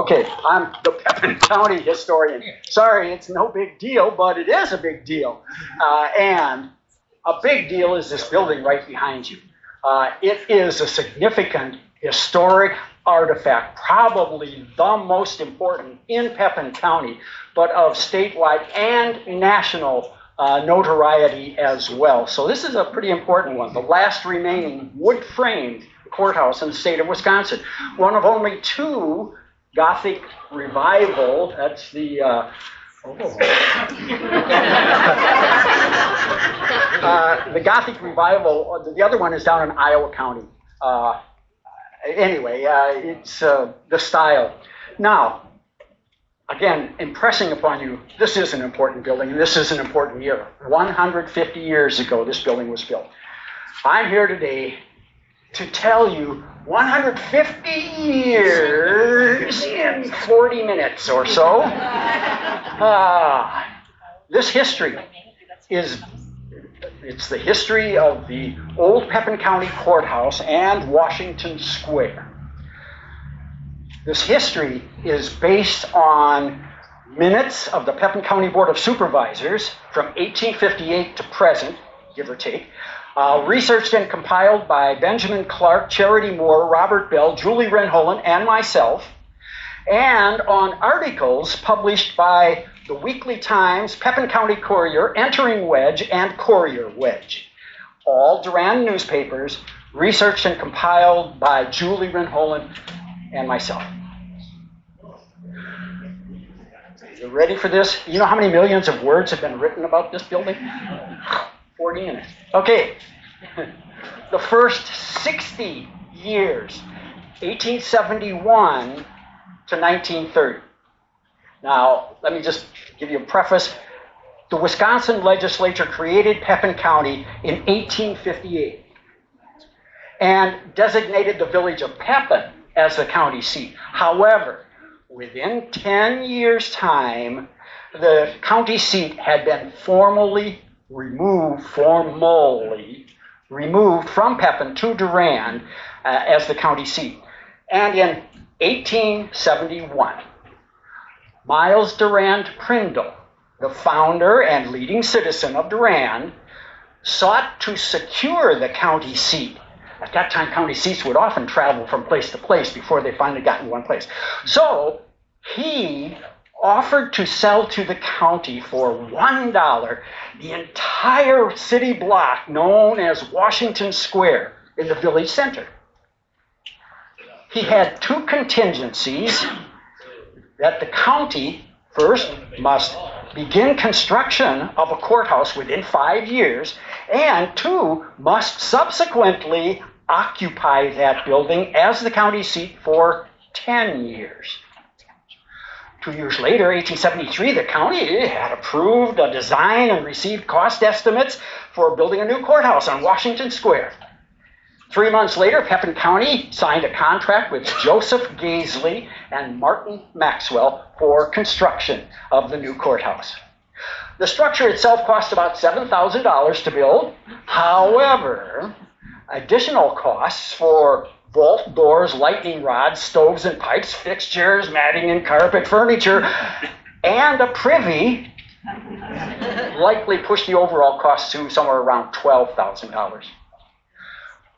Okay, I'm the Pepin County historian. Sorry, it's no big deal, but it is a big deal. And a big deal is this building right behind you. It is a significant historic artifact, probably the most important in Pepin County, but of statewide and national notoriety as well. So this is a pretty important one. The last remaining wood-framed courthouse in the state of Wisconsin. One of only two Gothic revival, that's the the Gothic revival, the other one is down in Iowa County. Anyway, it's the style. Now, again, impressing upon you, this is an important building, and this is an important year. 150 years ago, this building was built. I'm here today to tell you 150 years in 40 minutes or so. This history it's the history of the Old Pepin County Courthouse and Washington Square. This history is based on minutes of the Pepin County Board of Supervisors from 1858 to present, give or take, researched and compiled by Benjamin Clark, Charity Moore, Robert Bell, Julie Renholen, and myself, and on articles published by the Weekly Times, Pepin County Courier, Entering Wedge, and Courier Wedge. All Durand newspapers, researched and compiled by Julie Renholen and myself. You ready for this? You know how many millions of words have been written about this building? 40 minutes. Okay. The first 60 years, 1871 to 1930. Now, let me just give you a preface. The Wisconsin legislature created Pepin County in 1858 and designated the village of Pepin as the county seat. However, within 10 years' time, the county seat had been formally removed from Pepin to Durand as the county seat. And in 1871, Miles Durand Prindle, the founder and leading citizen of Durand, sought to secure the county seat. At that time, county seats would often travel from place to place before they finally got in one place. So he offered to sell to the county for $1 the entire city block known as Washington Square in the village center. He had two contingencies: that the county first must begin construction of a courthouse within 5 years, and two, must subsequently occupy that building as the county seat for 10 years. 2 years later, 1873, the county had approved a design and received cost estimates for building a new courthouse on Washington Square. 3 months later, Pepin County signed a contract with Joseph Gaisley and Martin Maxwell for construction of the new courthouse. The structure itself cost about $7,000 to build. However, additional costs for vault doors, lightning rods, stoves and pipes, fixtures, matting and carpet, furniture, and a privy likely pushed the overall cost to somewhere around $12,000.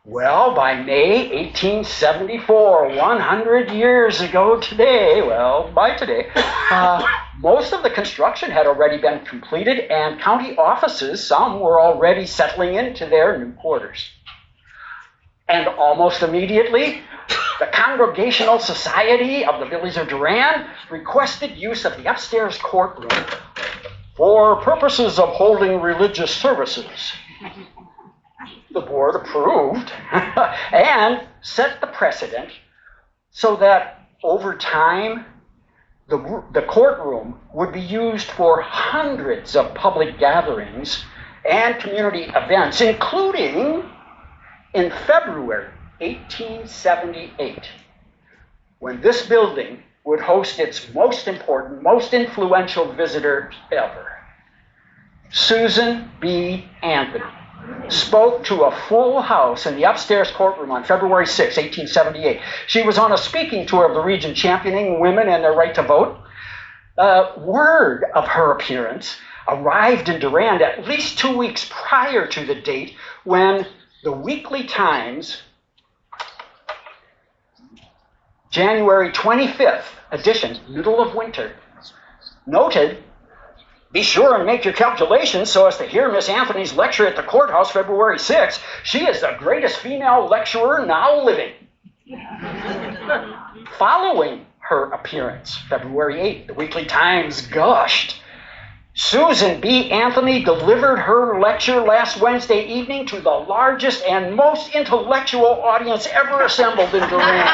Well, by May 1874, 100 years ago today, by today, most of the construction had already been completed, and county offices, some were already settling into their new quarters. And almost immediately, the Congregational Society of the Village of Durand requested use of the upstairs courtroom for purposes of holding religious services. The board approved and set the precedent so that over time, the courtroom would be used for hundreds of public gatherings and community events, including in February 1878, when this building would host its most important, most influential visitor ever, Susan B. Anthony, spoke to a full house in the upstairs courtroom on February 6, 1878. She was on a speaking tour of the region championing women and their right to vote. Word of her appearance arrived in Durand at least 2 weeks prior to the date when the Weekly Times, January 25th edition, middle of winter, noted, "Be sure and make your calculations so as to hear Miss Anthony's lecture at the courthouse February 6th. She is the greatest female lecturer now living." Following her appearance, February 8th, the Weekly Times gushed, "Susan B. Anthony delivered her lecture last Wednesday evening to the largest and most intellectual audience ever assembled in Durand.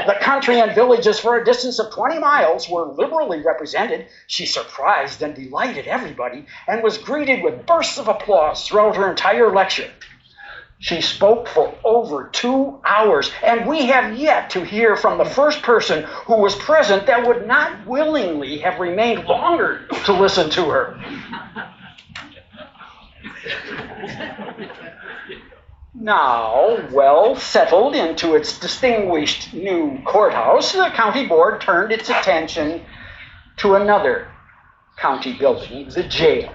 The country and villages for a distance of 20 miles were liberally represented. She surprised and delighted everybody and was greeted with bursts of applause throughout her entire lecture. She spoke for over 2 hours, and we have yet to hear from the first person who was present that would not willingly have remained longer to listen to her." Now, well settled into its distinguished new courthouse, the county board turned its attention to another county building, the jail.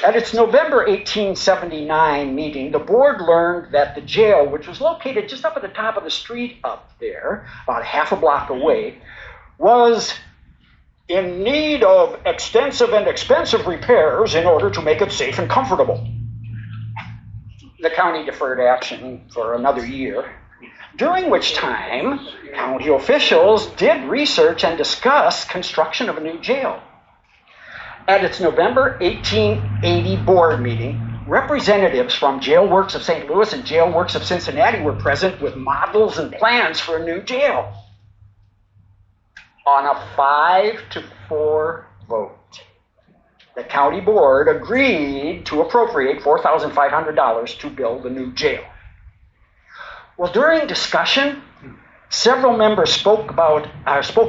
At its November 1879 meeting, the board learned that the jail, which was located just up at the top of the street up there, about half a block away, was in need of extensive and expensive repairs in order to make it safe and comfortable. The county deferred action for another year, during which time county officials did research and discuss construction of a new jail. At its November 1880 board meeting, representatives from Jail Works of St. Louis and Jail Works of Cincinnati were present with models and plans for a new jail. On a 5-4 vote, the county board agreed to appropriate $4,500 to build a new jail. Well, during discussion, several members spoke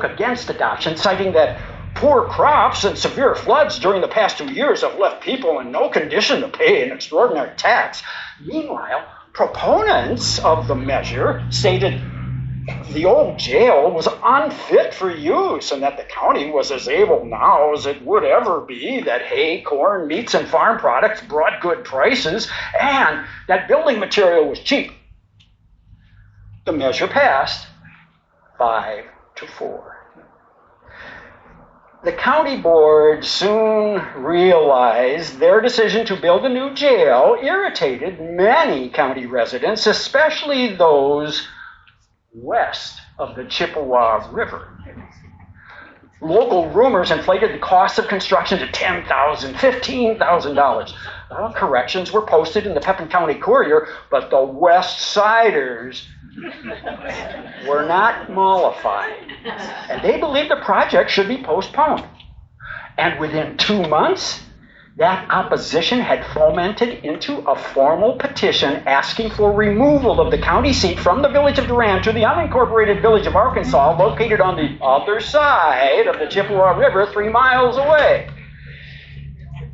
against adoption, citing that poor crops and severe floods during the past 2 years have left people in no condition to pay an extraordinary tax. Meanwhile, proponents of the measure stated the old jail was unfit for use and that the county was as able now as it would ever be, that hay, corn, meats, and farm products brought good prices, and that building material was cheap. The measure passed 5-4. The county board soon realized their decision to build a new jail irritated many county residents, especially those west of the Chippewa River. Local rumors inflated the cost of construction to $10,000, $15,000. Corrections were posted in the Pepin County Courier, but the West Siders were not mollified, and they believed the project should be postponed. And within 2 months, that opposition had fomented into a formal petition asking for removal of the county seat from the village of Durand to the unincorporated village of Arkansas, located on the other side of the Chippewa River, 3 miles away.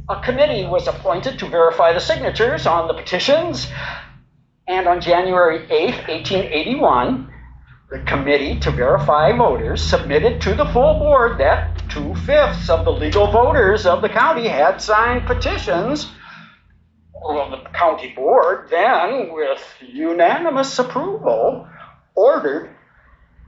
A committee was appointed to verify the signatures on the petitions, and on January 8, 1881, the committee to verify voters submitted to the full board that 2/5 of the legal voters of the county had signed petitions. Well, the county board then, with unanimous approval, ordered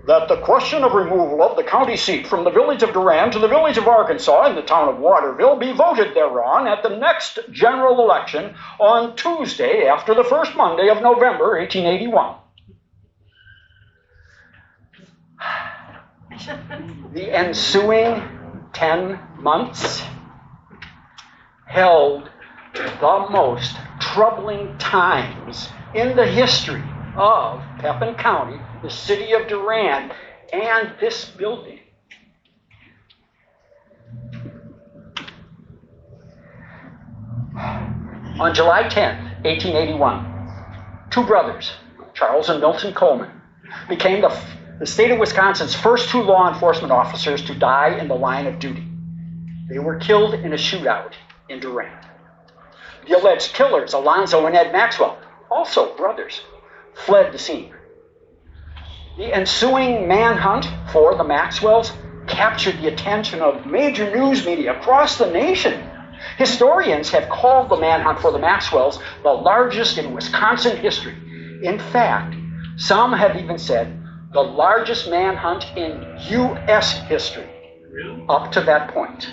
that the question of removal of the county seat from the village of Durand to the village of Arkansas in the town of Waterville be voted thereon at the next general election on Tuesday after the first Monday of November, 1881. The ensuing 10 months held the most troubling times in the history of Pepin County, the city of Durand, and this building. On July 10th, 1881, 2 brothers, Charles and Milton Coleman, became the state of Wisconsin's first 2 law enforcement officers to die in the line of duty. They were killed in a shootout in Durand. The alleged killers, Alonzo and Ed Maxwell, also brothers, fled the scene. The ensuing manhunt for the Maxwells captured the attention of major news media across the nation. Historians have called the manhunt for the Maxwells the largest in Wisconsin history. In fact, some have even said the largest manhunt in U.S. history up to that point.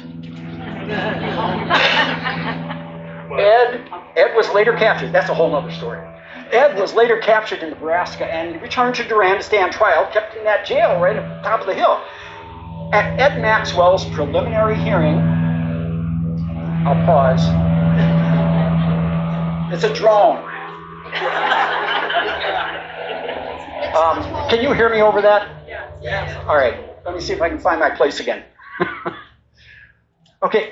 Ed was later captured. That's a whole other story. Ed was later captured in Nebraska and returned to Durand to stand trial, kept in that jail right at the top of the hill. At Ed Maxwell's preliminary hearing, I'll pause. It's a drone. Can you hear me over that? Yes. All right. Let me see if I can find my place again. Okay.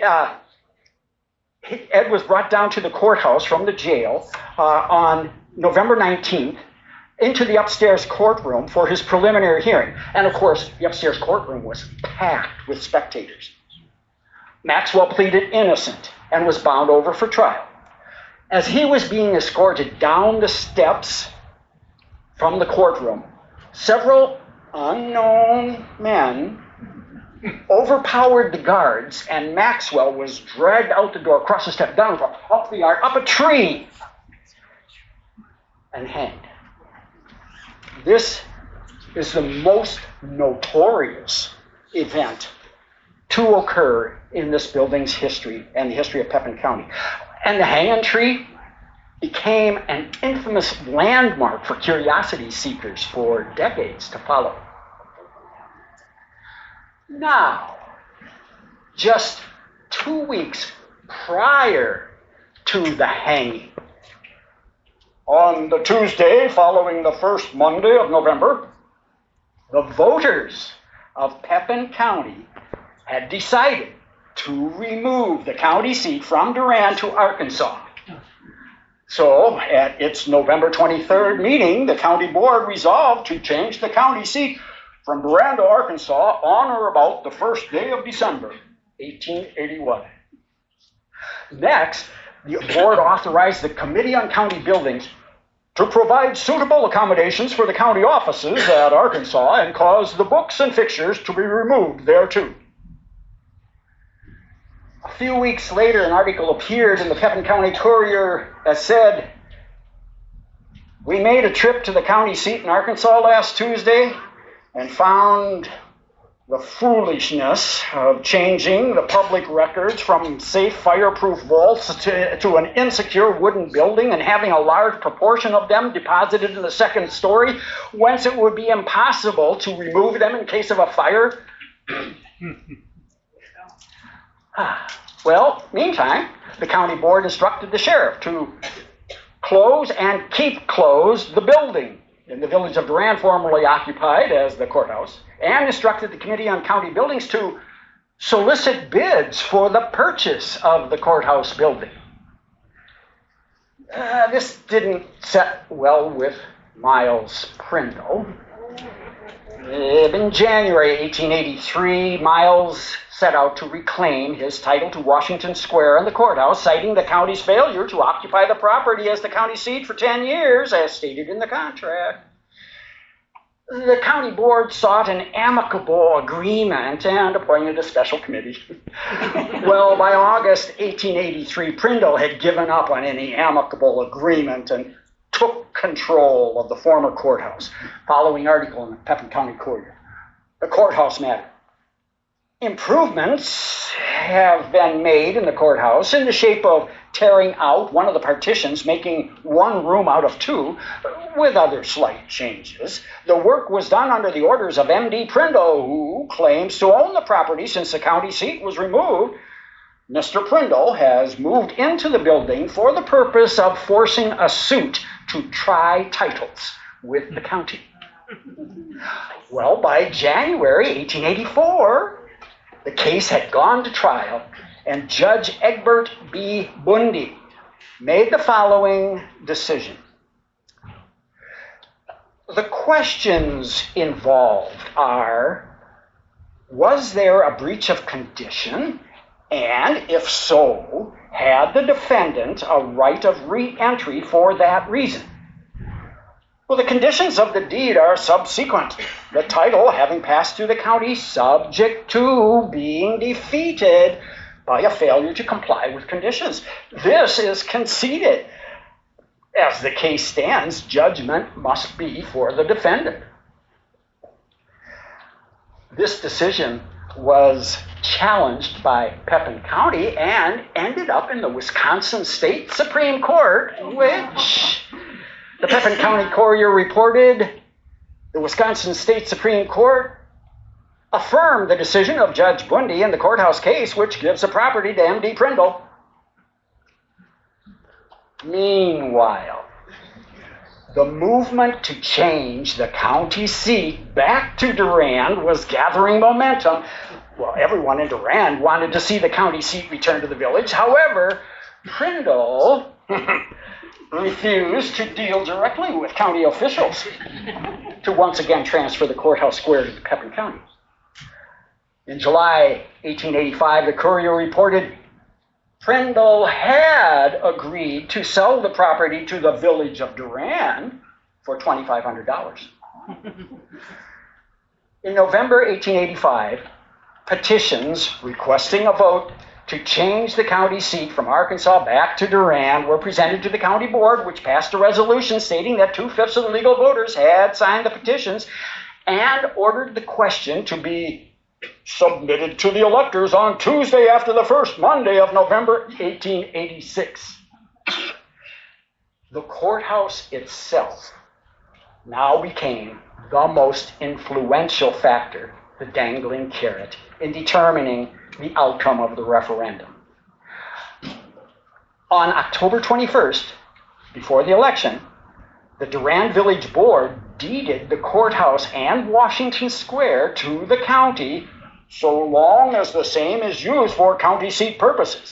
Ed was brought down to the courthouse from the jail on November 19th into the upstairs courtroom for his preliminary hearing. And of course, the upstairs courtroom was packed with spectators. Maxwell pleaded innocent and was bound over for trial. As he was being escorted down the steps from the courtroom, several unknown men overpowered the guards, and Maxwell was dragged out the door, across the step, down, up the yard, up a tree, and hanged. This is the most notorious event to occur in this building's history and the history of Pepin County. And the hanging tree became an infamous landmark for curiosity seekers for decades to follow. Now, just 2 weeks prior to the hanging, on the Tuesday following the first Monday of November, the voters of Pepin County had decided to remove the county seat from Durand to Arkansas. So, at its November 23rd meeting, the county board resolved to change the county seat from Durand to Arkansas on or about the first day of December, 1881. Next, the board authorized the Committee on County Buildings to provide suitable accommodations for the county offices at Arkansas and cause the books and fixtures to be removed thereto. A few weeks later, an article appeared in the Pepin County Courier that said, "We made a trip to the county seat in Arkansas last Tuesday and found the foolishness of changing the public records from safe fireproof vaults to an insecure wooden building and having a large proportion of them deposited in the second story, whence it would be impossible to remove them in case of a fire." Well, meantime, the county board instructed the sheriff to close and keep closed the building in the village of Durand, formerly occupied as the courthouse, and instructed the Committee on County Buildings to solicit bids for the purchase of the courthouse building. This didn't set well with Miles Prindle. In January 1883, Miles set out to reclaim his title to Washington Square and the courthouse, citing the county's failure to occupy the property as the county seat for 10 years, as stated in the contract. The county board sought an amicable agreement and appointed a special committee. Well, by August 1883, Prindle had given up on any amicable agreement and took control of the former courthouse. Following article in the Pepin County Courier. The courthouse matter. Improvements have been made in the courthouse in the shape of tearing out one of the partitions, making one room out of two, with other slight changes. The work was done under the orders of M.D. Prindle, who claims to own the property since the county seat was removed. Mr. Prindle has moved into the building for the purpose of forcing a suit to try titles with the county. Well, by January 1884, the case had gone to trial, and Judge Egbert B. Bundy made the following decision. The questions involved are, was there a breach of condition, And if so, had the defendant a right of re-entry for that reason? Well, the conditions of the deed are subsequent, the title having passed through the county subject to being defeated by a failure to comply with conditions. This is conceded. As the case stands, judgment must be for the defendant. This decision was challenged by Pepin County and ended up in the Wisconsin State Supreme Court, which the Pepin County Courier reported the Wisconsin State Supreme Court affirmed the decision of Judge Bundy in the courthouse case, which gives the property to M.D. Prindle. Meanwhile, the movement to change the county seat back to Durand was gathering momentum. Well, everyone in Durand wanted to see the county seat return to the village. However, Prindle refused to deal directly with county officials to once again transfer the courthouse square to Pepin County. In July 1885, the Courier reported Prindle had agreed to sell the property to the village of Durand for $2,500. In November 1885, petitions requesting a vote to change the county seat from Arkansas back to Durand were presented to the county board, which passed a resolution stating that 2/5 of the legal voters had signed the petitions and ordered the question to be submitted to the electors on Tuesday after the first Monday of November 1886. The courthouse itself now became the most influential factor, the dangling carrot, in determining the outcome of the referendum. On October 21st, before the election, the Durand Village Board deeded the courthouse and Washington Square to the county so long as the same is used for county seat purposes.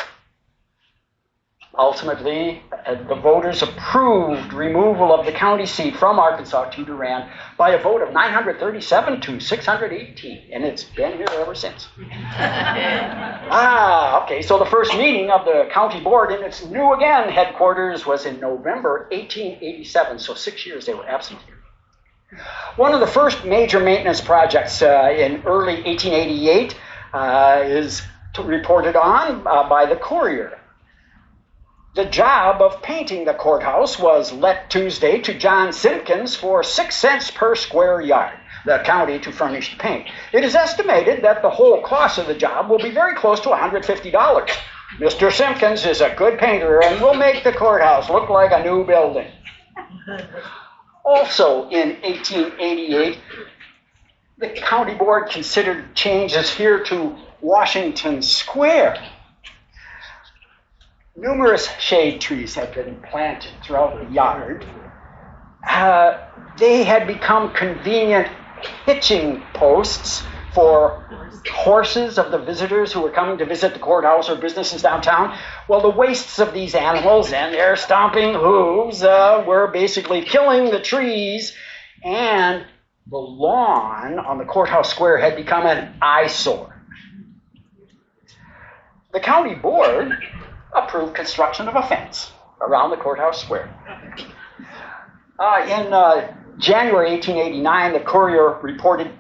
Ultimately, the voters approved removal of the county seat from Arkansas to Durand by a vote of 937 to 618, and it's been here ever since. Okay, so the first meeting of the county board in its new again headquarters was in November 1887, so 6 years they were absent here. One of the first major maintenance projects in early 1888 is reported on by the Courier. The job of painting the courthouse was let Tuesday to John Simpkins for 6 cents per square yard, the county to furnish the paint. It is estimated that the whole cost of the job will be very close to $150. Mr. Simpkins is a good painter and will make the courthouse look like a new building. Also in 1888, the county board considered changes here to Washington Square. Numerous shade trees had been planted throughout the yard. They had become convenient hitching posts for horses of the visitors who were coming to visit the courthouse or businesses downtown. Well, the wastes of these animals and their stomping hooves were basically killing the trees, and the lawn on the courthouse square had become an eyesore. The county board approved construction of a fence around the courthouse square. In January 1889, the Courier reported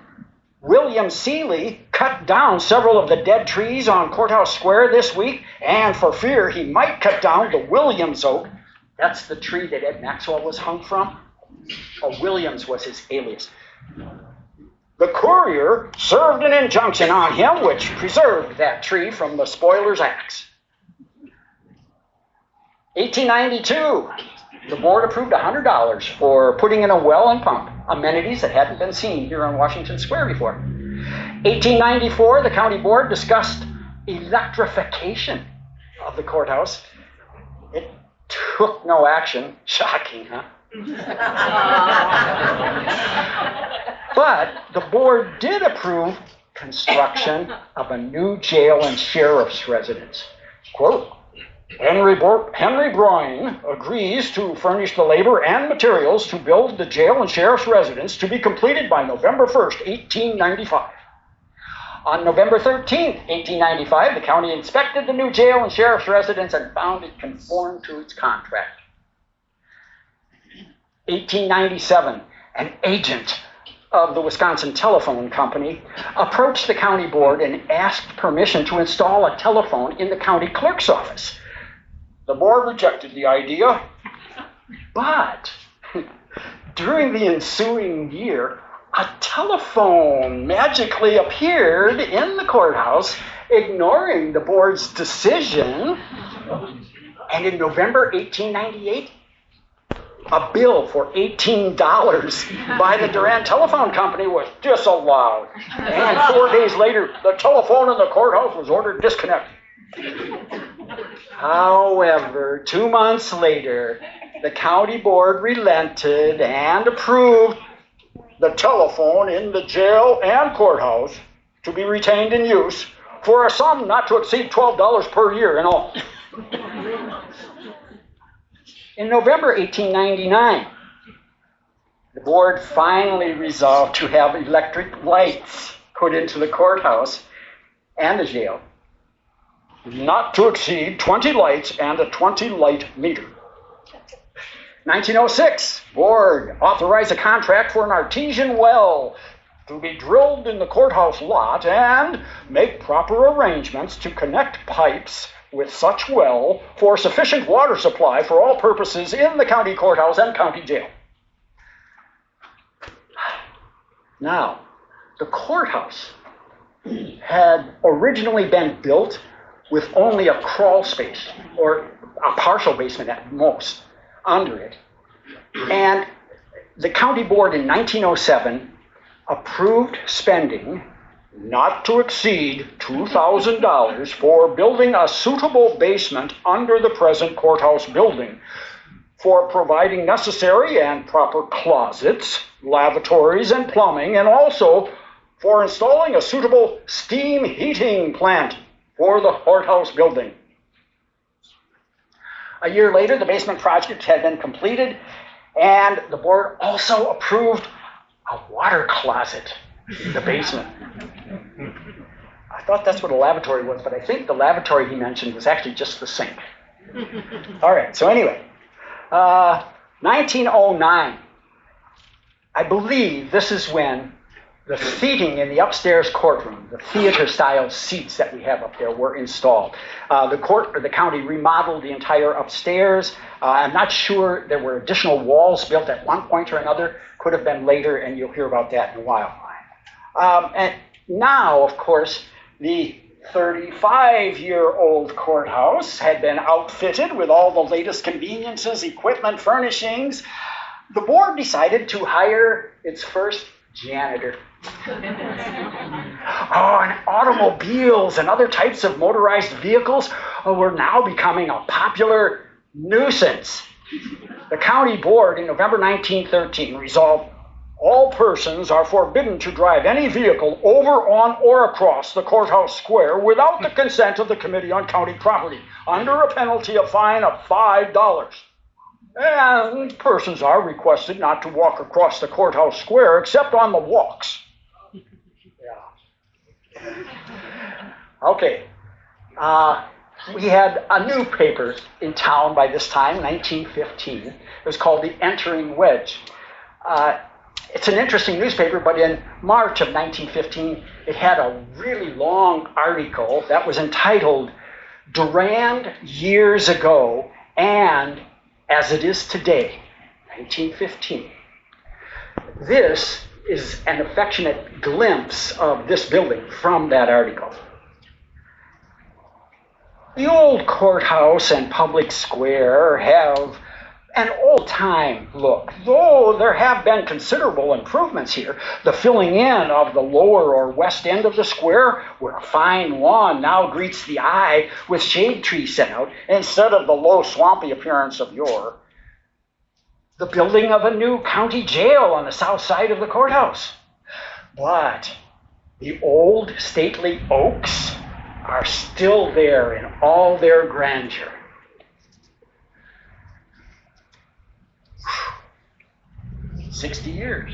William Seeley cut down several of the dead trees on Courthouse Square this week, and for fear he might cut down the Williams oak, that's the tree that Ed Maxwell was hung from. Williams was his alias. The Courier served an injunction on him which preserved that tree from the spoiler's axe. 1892, the board approved $100 for putting in a well and pump, amenities that hadn't been seen here on Washington Square before. 1894, the county board discussed electrification of the courthouse. It took no action. Shocking, huh? But the board did approve construction of a new jail and sheriff's residence. Quote, Henry Broyne agrees to furnish the labor and materials to build the jail and sheriff's residence to be completed by November 1st, 1895. On November 13th, 1895, the county inspected the new jail and sheriff's residence and found it conformed to its contract. 1897, an agent of the Wisconsin Telephone Company approached the county board and asked permission to install a telephone in the county clerk's office. The board rejected the idea, but during the ensuing year, a telephone magically appeared in the courthouse, ignoring the board's decision. And in November 1898, a bill for $18 by the Durand Telephone Company was disallowed. And 4 days later, the telephone in the courthouse was ordered disconnected. However, 2 months later, the county board relented and approved the telephone in the jail and courthouse to be retained in use for a sum not to exceed $12 per year in all. In November 1899, the board finally resolved to have electric lights put into the courthouse and the jail, not to exceed 20 lights and a 20-light meter. 1906, board authorized a contract for an artesian well to be drilled in the courthouse lot and make proper arrangements to connect pipes with such well for sufficient water supply for all purposes in the county courthouse and county jail. Now, the courthouse had originally been built with only a crawl space, or a partial basement at most, under it. And the county board in 1907 approved spending not to exceed $2,000 for building a suitable basement under the present courthouse building, for providing necessary and proper closets, lavatories, and plumbing, and also for installing a suitable steam heating plant for the courthouse building. A year later, the basement project had been completed, and the board also approved a water closet in the basement. I thought that's what a lavatory was, but I think the lavatory he mentioned was actually just the sink. All right, so anyway, 1909, I believe this is when the seating in the upstairs courtroom, the theater-style seats that we have up there, were installed. The county remodeled the entire upstairs. I'm not sure, there were additional walls built at one point or another. Could have been later, and you'll hear about that in a while. And now, of course, the 35-year-old courthouse had been outfitted with all the latest conveniences, equipment, furnishings. The board decided to hire its first janitor. And automobiles and other types of motorized vehicles were now becoming a popular nuisance. The county board in November 1913 resolved all persons are forbidden to drive any vehicle over, on, or across the courthouse square without the consent of the Committee on County Property, under a penalty of fine of $5. And persons are requested not to walk across the courthouse square except on the walks. Okay. We had a new paper in town by this time, 1915. It was called the Entering Wedge. It's an interesting newspaper, but in March of 1915, it had a really long article that was entitled, "Durand Years Ago and As It Is Today," 1915. This is an affectionate glimpse of this building from that article. The old courthouse and public square have an old-time look, though there have been considerable improvements here. The filling in of the lower or west end of the square, where a fine lawn now greets the eye with shade trees set out, instead of the low, swampy appearance of yore. The building of a new county jail on the south side of the courthouse. But the old stately oaks are still there in all their grandeur. 60 years.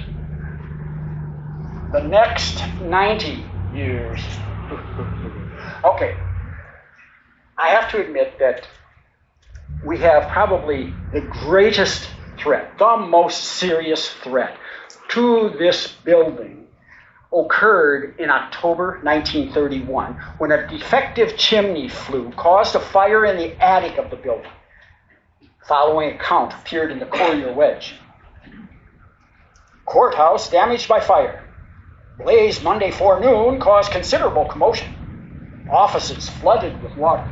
The next 90 years. Okay, I have to admit that we have probably the greatest threat, the most serious threat to this building occurred in October 1931 when a defective chimney flue caused a fire in the attic of the building. Following account appeared in the Courier Wedge. Courthouse damaged by fire. Blaze Monday forenoon caused considerable commotion. Offices flooded with water.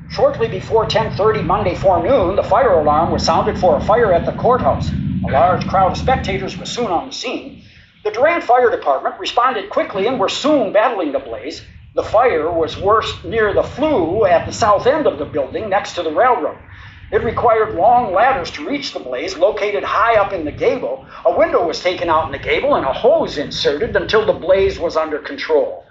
Shortly before 10:30 Monday forenoon, the fire alarm was sounded for a fire at the courthouse. A large crowd of spectators was soon on the scene. The Durand Fire Department responded quickly and were soon battling the blaze. The fire was worst near the flue at the south end of the building next to the railroad. It required long ladders to reach the blaze, located high up in the gable. A window was taken out in the gable and a hose inserted until the blaze was under control.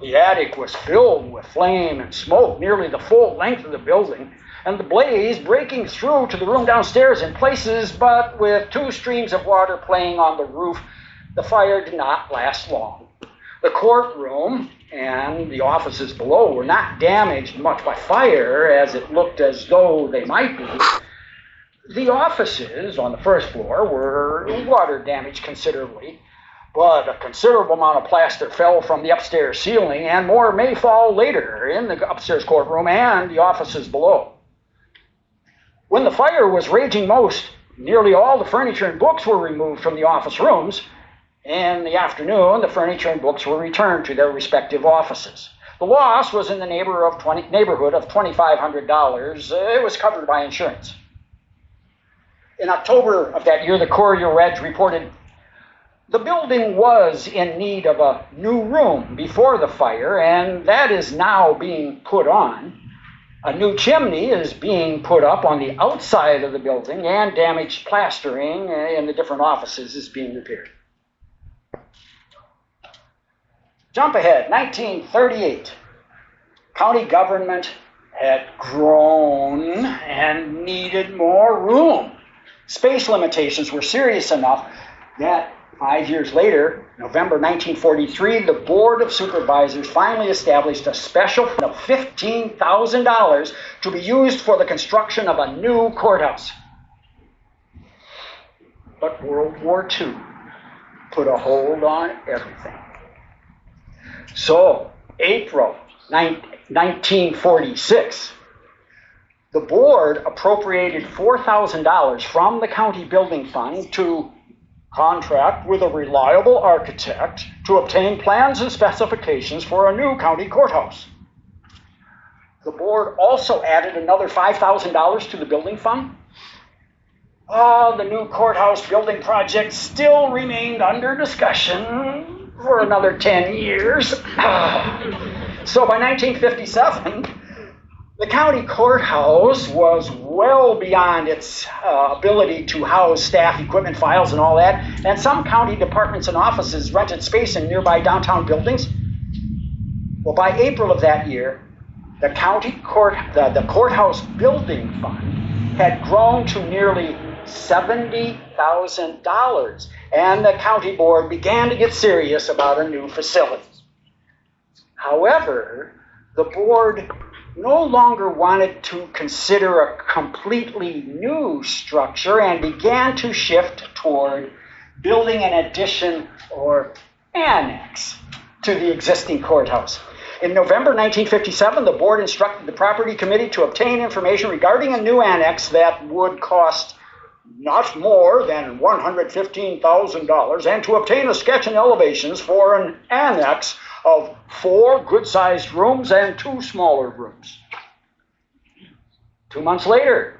The attic was filled with flame and smoke nearly the full length of the building, and the blaze breaking through to the room downstairs in places, but with 2 streams of water playing on the roof, the fire did not last long. The courtroom and the offices below were not damaged much by fire, as it looked as though they might be. The offices on the first floor were water damaged considerably, but a considerable amount of plaster fell from the upstairs ceiling, and more may fall later in the upstairs courtroom and the offices below. When the fire was raging most, nearly all the furniture and books were removed from the office rooms. In the afternoon, the furniture and books were returned to their respective offices. The loss was in the neighborhood of $2,500. It was covered by insurance. In October of that year, the Courier Wedge reported, the building was in need of a new room before the fire, and that is now being put on. A new chimney is being put up on the outside of the building, and damaged plastering in the different offices is being repaired. Jump ahead, 1938. County government had grown and needed more room. Space limitations were serious enough that 5 years later, November 1943, the Board of Supervisors finally established a special fund of $15,000 to be used for the construction of a new courthouse. But World War II put a hold on everything. So, April 1946, the board appropriated $4,000 from the county building fund to contract with a reliable architect to obtain plans and specifications for a new county courthouse. The board also added another $5,000 to the building fund. The new courthouse building project still remained under discussion for another 10 years. So by 1957, the county courthouse was well beyond its ability to house staff, equipment, files, and all that, and some county departments and offices rented space in nearby downtown buildings. Well, by April of that year, the courthouse building fund had grown to nearly $70,000, and the county board began to get serious about a new facility. However, the board no longer wanted to consider a completely new structure and began to shift toward building an addition or annex to the existing courthouse. In November 1957, the board instructed the property committee to obtain information regarding a new annex that would cost not more than $115,000, and to obtain a sketch and elevations for an annex of 4 good-sized rooms and 2 smaller rooms. 2 months later,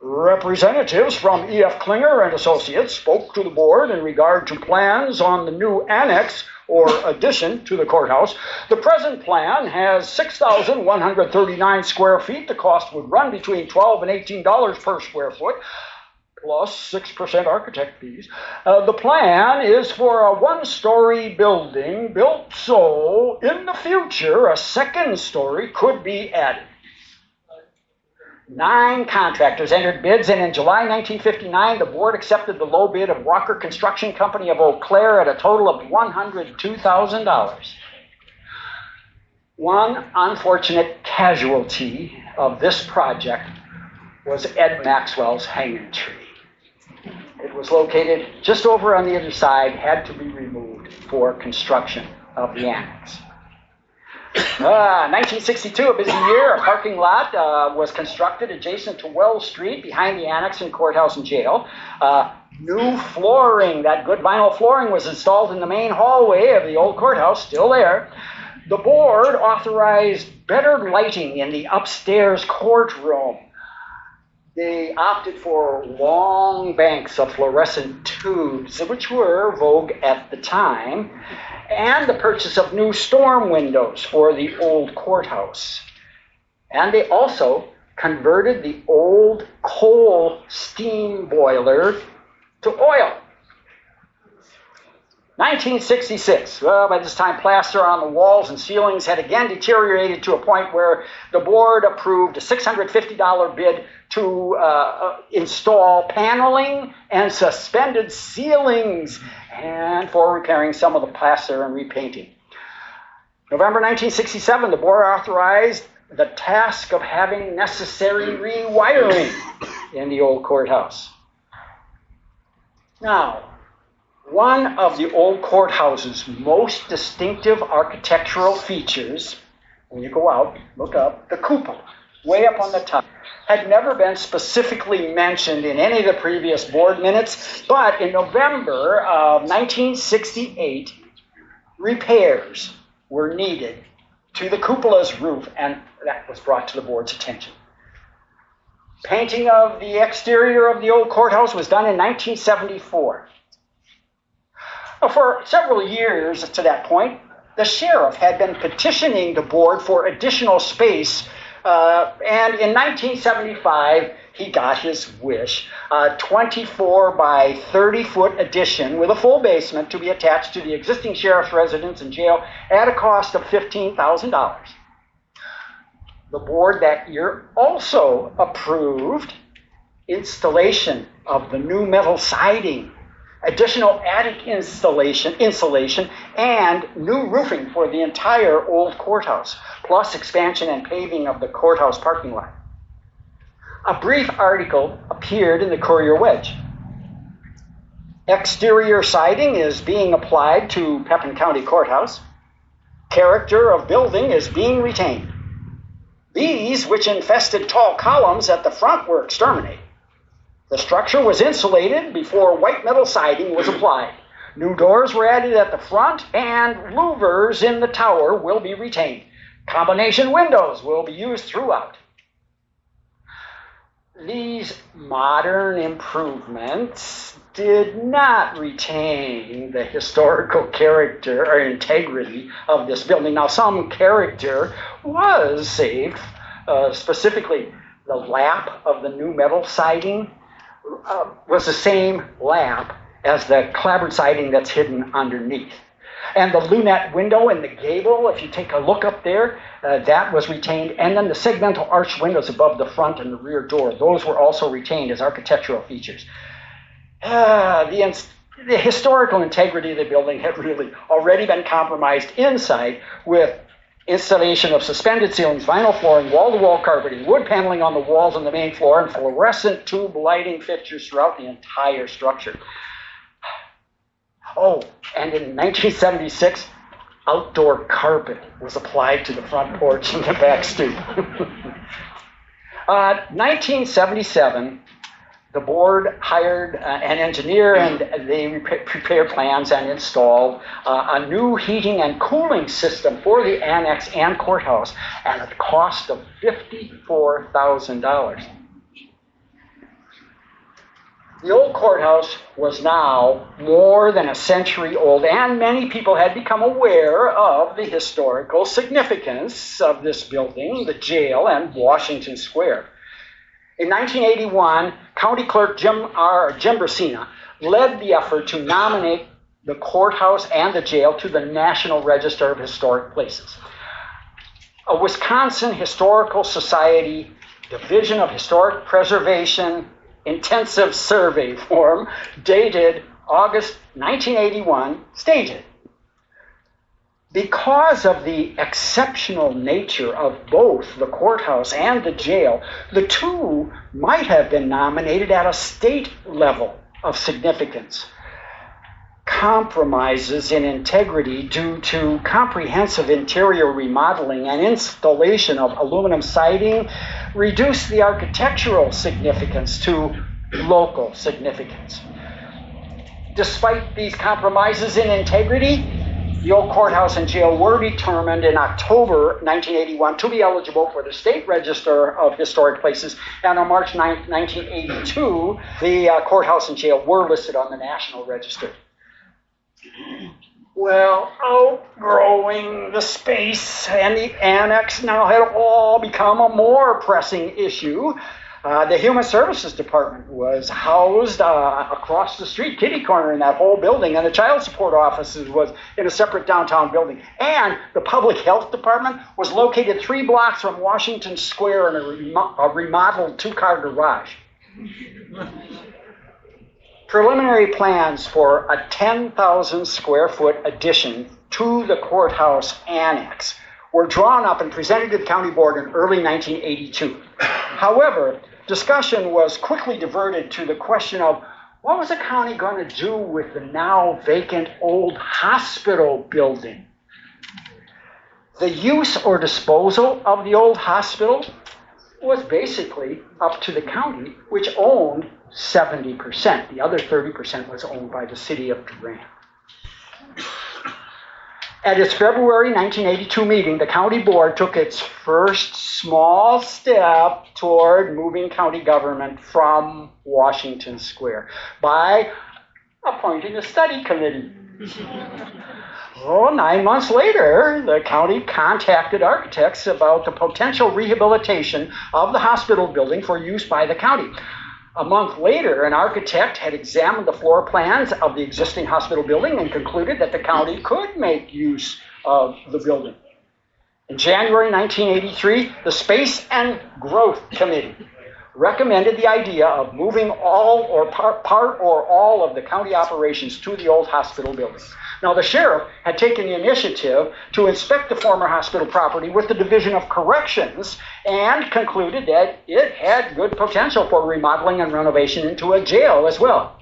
representatives from E.F. Klinger and Associates spoke to the board in regard to plans on the new annex or addition to the courthouse. The present plan has 6,139 square feet. The cost would run between $12 and $18 per square foot, plus 6% architect fees. The plan is for a 1-story building built so in the future a 2nd story could be added. 9 contractors entered bids, and in July 1959, the board accepted the low bid of Walker Construction Company of Eau Claire at a total of $102,000. One unfortunate casualty of this project was Ed Maxwell's hanging tree. It was located just over on the other side, had to be removed for construction of the annex. 1962, a busy year. A parking lot was constructed adjacent to Wells Street behind the annex and courthouse and jail. New flooring, that good vinyl flooring, was installed in the main hallway of the old courthouse, still there. The board authorized better lighting in the upstairs courtroom. They opted for long banks of fluorescent tubes, which were vogue at the time, and the purchase of new storm windows for the old courthouse. And they also converted the old coal steam boiler to oil. 1966, well, by this time plaster on the walls and ceilings had again deteriorated to a point where the board approved a $650 bid to install paneling and suspended ceilings and for repairing some of the plaster and repainting. November 1967, the board authorized the task of having necessary rewiring in the old courthouse. Now, one of the old courthouse's most distinctive architectural features, when you go out, look up, the cupola, way up on the top, had never been specifically mentioned in any of the previous board minutes, but in November of 1968, repairs were needed to the cupola's roof, and that was brought to the board's attention. Painting of the exterior of the old courthouse was done in 1974. For several years to that point, the sheriff had been petitioning the board for additional space, and in 1975, he got his wish. A 24 by 30 foot addition with a full basement to be attached to the existing sheriff's residence and jail at a cost of $15,000. The board that year also approved installation of the new metal siding, additional attic insulation, and new roofing for the entire old courthouse, plus expansion and paving of the courthouse parking lot. A brief article appeared in the Courier Wedge. Exterior siding is being applied to Pepin County Courthouse. Character of building is being retained. Bees, which infested tall columns at the front, were exterminated. The structure was insulated before white metal siding was applied. New doors were added at the front, and louvers in the tower will be retained. Combination windows will be used throughout. These modern improvements did not retain the historical character or integrity of this building. Now, some character was saved, specifically the lap of the new metal siding was the same lap as the clapboard siding that's hidden underneath. And the lunette window in the gable, if you take a look up there, that was retained. And then the segmental arch windows above the front and the rear door, those were also retained as architectural features. The historical integrity of the building had really already been compromised inside with installation of suspended ceilings, vinyl flooring, wall-to-wall carpeting, wood paneling on the walls on the main floor, and fluorescent tube lighting fixtures throughout the entire structure. Oh, and in 1976, outdoor carpet was applied to the front porch and the back stoop. 1977, the board hired an engineer, and they prepared plans and installed a new heating and cooling system for the annex and courthouse at a cost of $54,000. The old courthouse was now more than a century old, and many people had become aware of the historical significance of this building, the jail, and Washington Square. In 1981, County Clerk Jim Brasina led the effort to nominate the courthouse and the jail to the National Register of Historic Places. A Wisconsin Historical Society Division of Historic Preservation Intensive Survey form dated August 1981 stated, because of the exceptional nature of both the courthouse and the jail, the two might have been nominated at a state level of significance. Compromises in integrity due to comprehensive interior remodeling and installation of aluminum siding reduce the architectural significance to local significance. Despite these compromises in integrity, the old courthouse and jail were determined in October 1981 to be eligible for the State Register of Historic Places, and on March 9, 1982, the courthouse and jail were listed on the National Register. Well, outgrowing the space and the annex now had all become a more pressing issue. The Human Services Department was housed across the street, kitty corner in that whole building, and the Child Support Offices was in a separate downtown building. And the Public Health Department was located 3 blocks from Washington Square in a remodeled 2-car garage. Preliminary plans for a 10,000 square foot addition to the courthouse annex were drawn up and presented to the county board in early 1982. However, discussion was quickly diverted to the question of what was the county going to do with the now vacant old hospital building? The use or disposal of the old hospital was basically up to the county, which owned 70%. The other 30% was owned by the city of Durant. At its February 1982 meeting, the county board took its first small step toward moving county government from Washington Square by appointing a study committee. 9 months later, the county contacted architects about the potential rehabilitation of the hospital building for use by the county. A month later, an architect had examined the floor plans of the existing hospital building and concluded that the county could make use of the building. In January 1983, the Space and Growth Committee recommended the idea of moving all or part or all of the county operations to the old hospital building. Now, the sheriff had taken the initiative to inspect the former hospital property with the Division of Corrections and concluded that it had good potential for remodeling and renovation into a jail as well.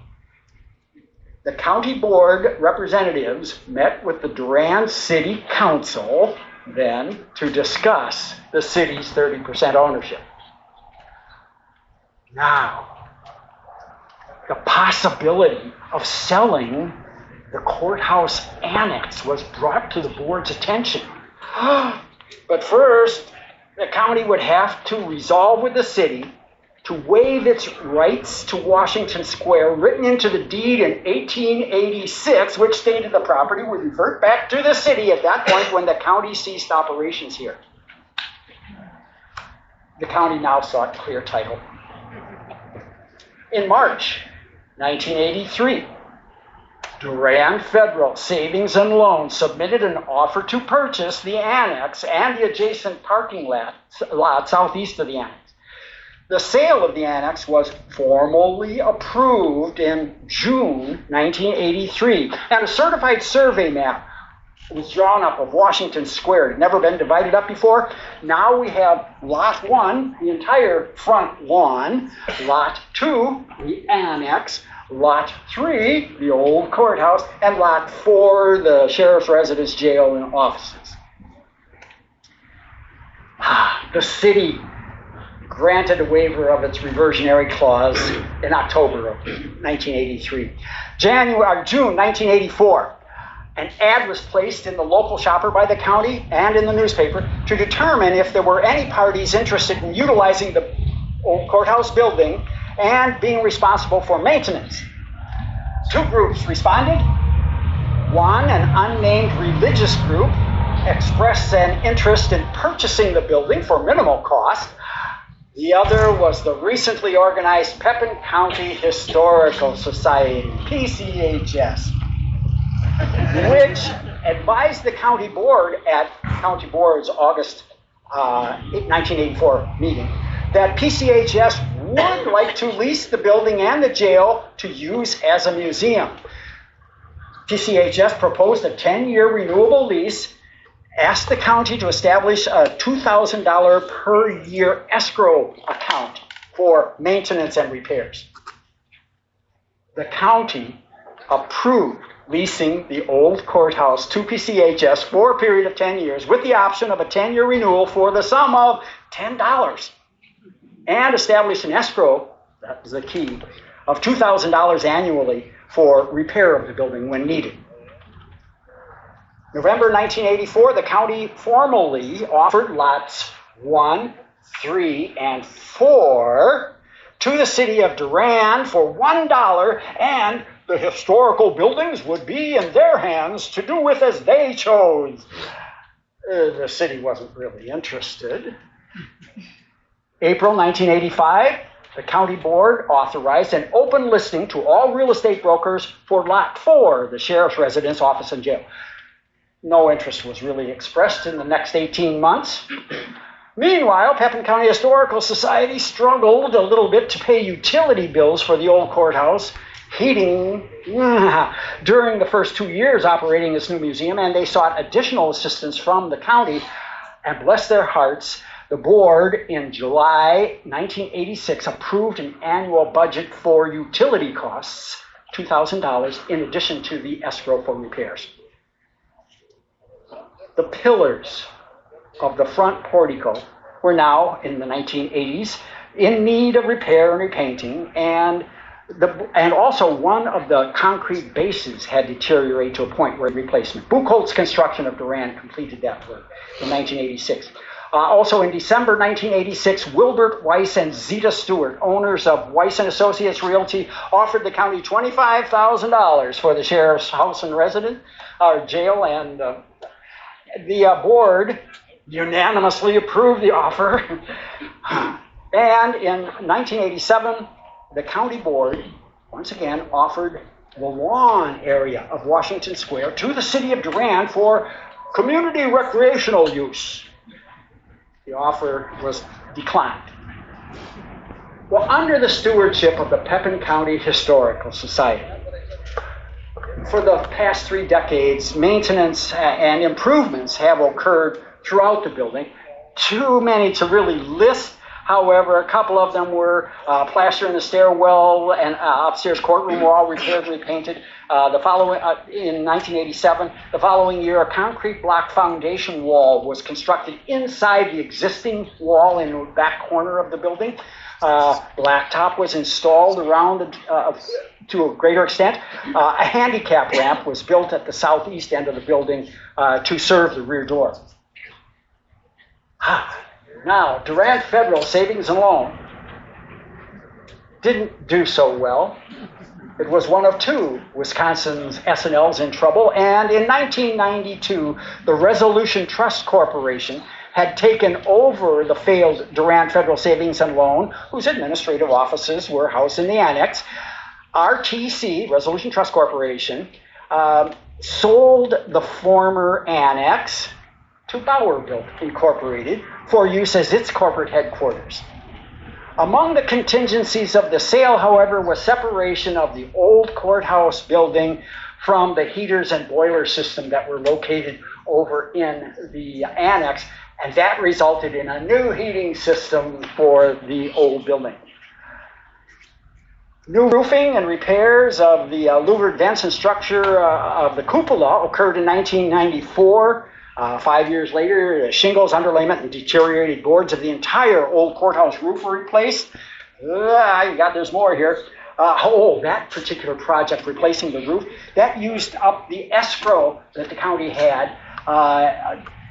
The county board representatives met with the Durand City Council then to discuss the city's 30% ownership. Now, the possibility of selling the courthouse annex was brought to the board's attention. But first, the county would have to resolve with the city to waive its rights to Washington Square, written into the deed in 1886, which stated the property would revert back to the city at that point when the county ceased operations here. The county now sought clear title. In March 1983, Durand Federal Savings and Loan submitted an offer to purchase the annex and the adjacent parking lot southeast of the annex. The sale of the annex was formally approved in June 1983, and a certified survey map was drawn up of Washington Square. It had never been divided up before. Now we have Lot 1, the entire front lawn, Lot 2, the annex, Lot 3, the old courthouse, and Lot 4, the sheriff's residence, jail, and offices. The city granted a waiver of its reversionary clause in October of 1983. June 1984, an ad was placed in the local shopper by the county and in the newspaper to determine if there were any parties interested in utilizing the old courthouse building and being responsible for maintenance. 2 groups responded. One, an unnamed religious group, expressed an interest in purchasing the building for minimal cost. The other was the recently organized Pepin County Historical Society, PCHS, which advised the county board at county board's August 1984 meeting that PCHS would like to lease the building and the jail to use as a museum. PCHS proposed a 10-year renewable lease, asked the county to establish a $2,000 per year escrow account for maintenance and repairs. The county approved leasing the old courthouse to PCHS for a period of 10 years with the option of a 10-year renewal for the sum of $10 and established an escrow, that was the key, of $2,000 annually for repair of the building when needed. November 1984, the county formally offered lots 1, 3, and 4 to the city of Durand for $1, and the historical buildings would be in their hands to do with as they chose. The city wasn't really interested. April 1985, the county board authorized an open listing to all real estate brokers for Lot 4, the sheriff's residence, office, and jail. No interest was really expressed in the next 18 months. Meanwhile, Pepin County Historical Society struggled a little bit to pay utility bills for the old courthouse, heating, during the first 2 years operating this new museum, and they sought additional assistance from the county. And bless their hearts, the board in July 1986 approved an annual budget for utility costs, $2,000, in addition to the escrow for repairs. The pillars of the front portico were now, in the 1980s, in need of repair and repainting, and also one of the concrete bases had deteriorated to a point where replacement. Buchholz Construction of Durand completed that work in 1986. Also in December 1986, Wilbert Weiss and Zeta Stewart, owners of Weiss and Associates Realty, offered the county $25,000 for the sheriff's house and residence, jail, and the board unanimously approved the offer. And in 1987, the county board once again offered the lawn area of Washington Square to the city of Durand for community recreational use. The offer was declined. Well, under the stewardship of the Pepin County Historical Society, for the past 3 decades, maintenance and improvements have occurred throughout the building. Too many to really list. However, a couple of them were plaster in the stairwell and upstairs courtroom were all repaired and repainted. In 1987, the following year, a concrete block foundation wall was constructed inside the existing wall in the back corner of the building. Blacktop was installed around to a greater extent. A handicap ramp was built at the southeast end of the building to serve the rear door. Now, Durand Federal Savings and Loan didn't do so well. It was one of 2 Wisconsin's S&Ls in trouble, and in 1992, the Resolution Trust Corporation had taken over the failed Durand Federal Savings and Loan, whose administrative offices were housed in the annex. RTC, Resolution Trust Corporation, sold the former annex to Bowerbilt Incorporated for use as its corporate headquarters. Among the contingencies of the sale, however, was separation of the old courthouse building from the heaters and boiler system that were located over in the annex, and that resulted in a new heating system for the old building. New roofing and repairs of the louvered vents and structure of the cupola occurred in 1994. 5 years later, the shingles, underlayment, and deteriorated boards of the entire old courthouse roof were replaced. There's more here. That particular project, replacing the roof, that used up the escrow that the county had.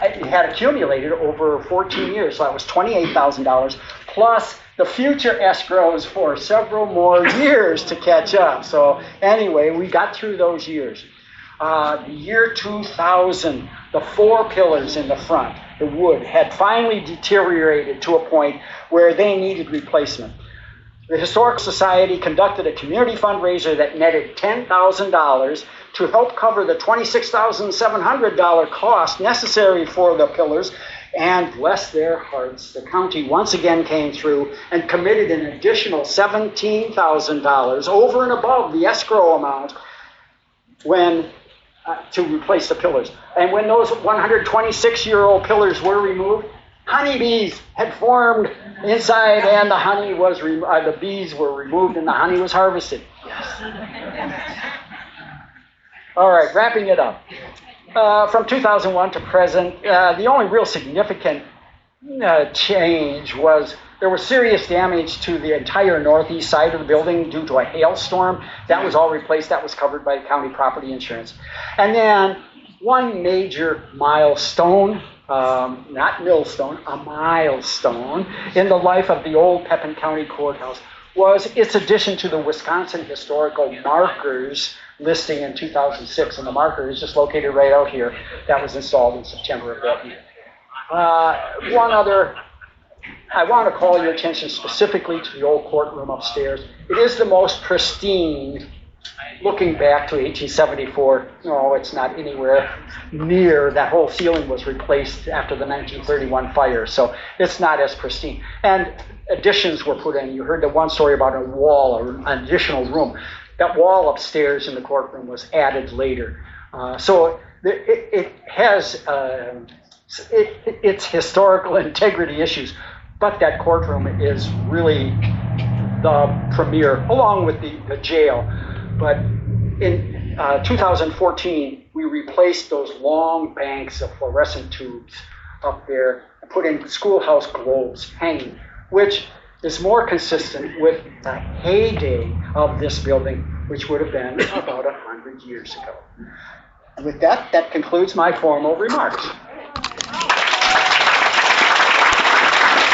It had accumulated over 14 years, so that was $28,000, plus the future escrows for several more years to catch up. So anyway, we got through those years. The year 2000, the 4 pillars in the front, the wood, had finally deteriorated to a point where they needed replacement. The Historical Society conducted a community fundraiser that netted $10,000 to help cover the $26,700 cost necessary for the pillars, And bless their hearts, the county once again came through and committed an additional $17,000 over and above the escrow amount when to replace the pillars. And when those 126-year-old pillars were removed, honeybees had formed inside, and the honey was the bees were removed, and the honey was harvested. Yes. All right, wrapping it up. From 2001 to present, the only real significant change was there was serious damage to the entire northeast side of the building due to a hailstorm. That was all replaced. That was covered by county property insurance. And then one major milestone, not millstone, a milestone in the life of the Old Pepin County Courthouse was its addition to the Wisconsin Historical Markers listing in 2006. And the marker is just located right out here. That was installed in September of that year. One other, I want to call your attention specifically to the old courtroom upstairs. It is the most pristine, looking back to 1874. No, it's not anywhere near. That whole ceiling was replaced after the 1931 fire, so it's not as pristine. And additions were put in. You heard the one story about a wall or an additional room. That wall upstairs in the courtroom was added later. So it has its historical integrity issues, but that courtroom is really the premier, along with the jail. But in 2014, we replaced those long banks of fluorescent tubes up there and put in schoolhouse globes hanging, which is more consistent with the heyday of this building, which would have been about 100 years ago. And with that, that concludes my formal remarks.